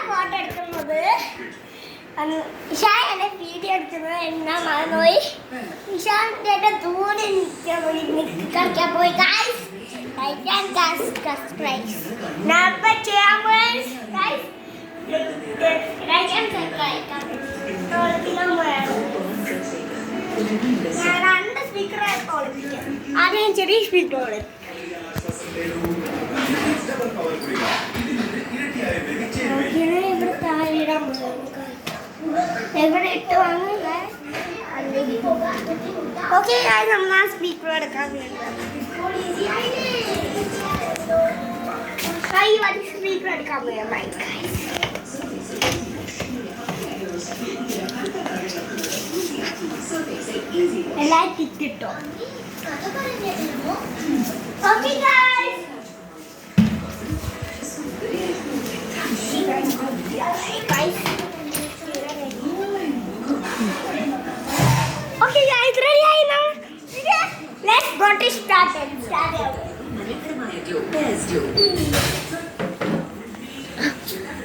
Photo എടുക്കുന്നത് ഇഷാൻ എന്നെ video എടുക്കുന്നത് എന്നാ മറന്നുപോയി. ഇഷാന്റെ ദൂരെ കളിക്കാൻ പോയി. Like and subscribe. Number channels, guys. Like and subscribe. ഞാൻ രണ്ട് സ്പീക്കർ ആദ്യം ചെറിയ സ്പീക്കറോട് ഇവിടെ താഴെയിടാൻ എവിടെ ഇട്ട് വാങ്ങുക. ഓക്കെ നമ്മൾ ആ സ്പീക്കർ എടുക്കാൻ സ്പീക്കർ എടുക്കാൻ എല്ലാരും കിട്ടിട്ടോ. ഓക്കെ Okay guys, ready ആയി now. Let's go to start.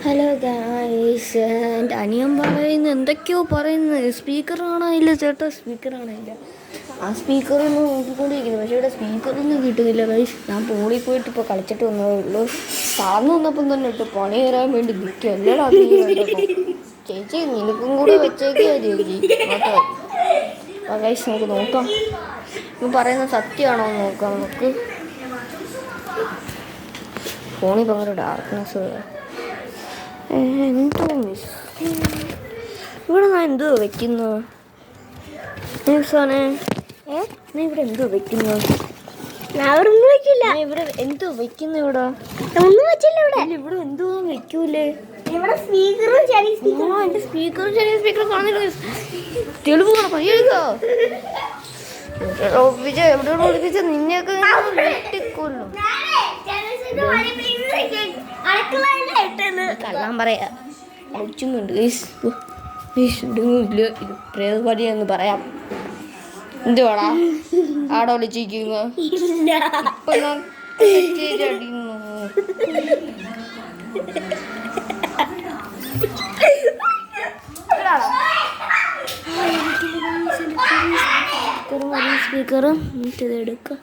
Hello guys, എൻ്റെ അനിയൻ പറയുന്നു എന്തൊക്കെയോ പറയുന്നത്. സ്പീക്കർ കാണാനില്ല ചേട്ടാ, സ്പീക്കർ കാണാനില്ല. ആ സ്പീക്കറൊന്നും നോക്കിക്കൊണ്ടിരിക്കുന്നു, പക്ഷേ ഇവിടെ സ്പീക്കറൊന്നും കിട്ടുന്നില്ല ഗൈസ്. ഞാൻ പോളിൽ പോയിട്ട് ഇപ്പോൾ കളിച്ചിട്ട് വന്നതേ ഉള്ളൂ. സാറിന് വന്നപ്പം തന്നെ ഇട്ട് പണി തരാൻ വേണ്ടി നിൽക്കുക. എല്ലാടാ ചേച്ചി, നിനക്കും കൂടെ വെച്ചേക്കാ ചേച്ചി. ആ ഗൈസ്, നമുക്ക് നോക്കാം ഇപ്പം പറയുന്നത് സത്യമാണോ എന്ന് നോക്കാം. നമുക്ക് ഫോണിൽ ഭയങ്കര ഡാർക്ക്നെസ്. എന്തോ മിസ് ഇവിടെ ഞാൻ എന്തോ വെക്കുന്നു സാനെ. നീ ഇവിടെ എന്തോ വെക്കുന്നു? ഒന്നും വെക്കില്ല. ഇവിടെ എന്തോ വെക്കുന്നു? ഇവിടെ ഒന്നും വെച്ചില്ല. ഇവിടെ എന്തോ വെക്കൂലേ? ഇവിടെ സ്പീക്കറും ചെറിയ സ്പീക്കറും. എൻ്റെ സ്പീക്കറും ചെറിയ സ്പീക്കറും കാണുന്നില്ല. തെളിവ് വേണം, പയ്യെടുക്കോ വിജയ്. എവിടെ വിളിപ്പിച്ച നിന്നെയൊക്കെ വെട്ടിക്കൊല്ലും. കള്ളാൻ പറയാ അടിച്ചുമുണ്ട് ഇടുങ്ങില്ല. ഇത് പ്രേതപടിയെന്ന് പറയാം. എന്തുവാടാ ആടെ വിളിച്ചിരിക്കുന്നു? സ്പീക്കറും എടുക്കാം.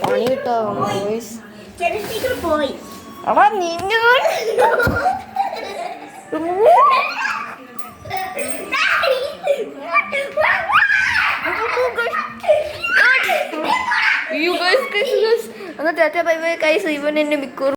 പണി കിട്ടോ പോയി. അടാ നിന്നെ ടാറ്റാ ബൈ ബൈ ഗൈസ്. ഇവൻ എന്നെ മിക്കവാറും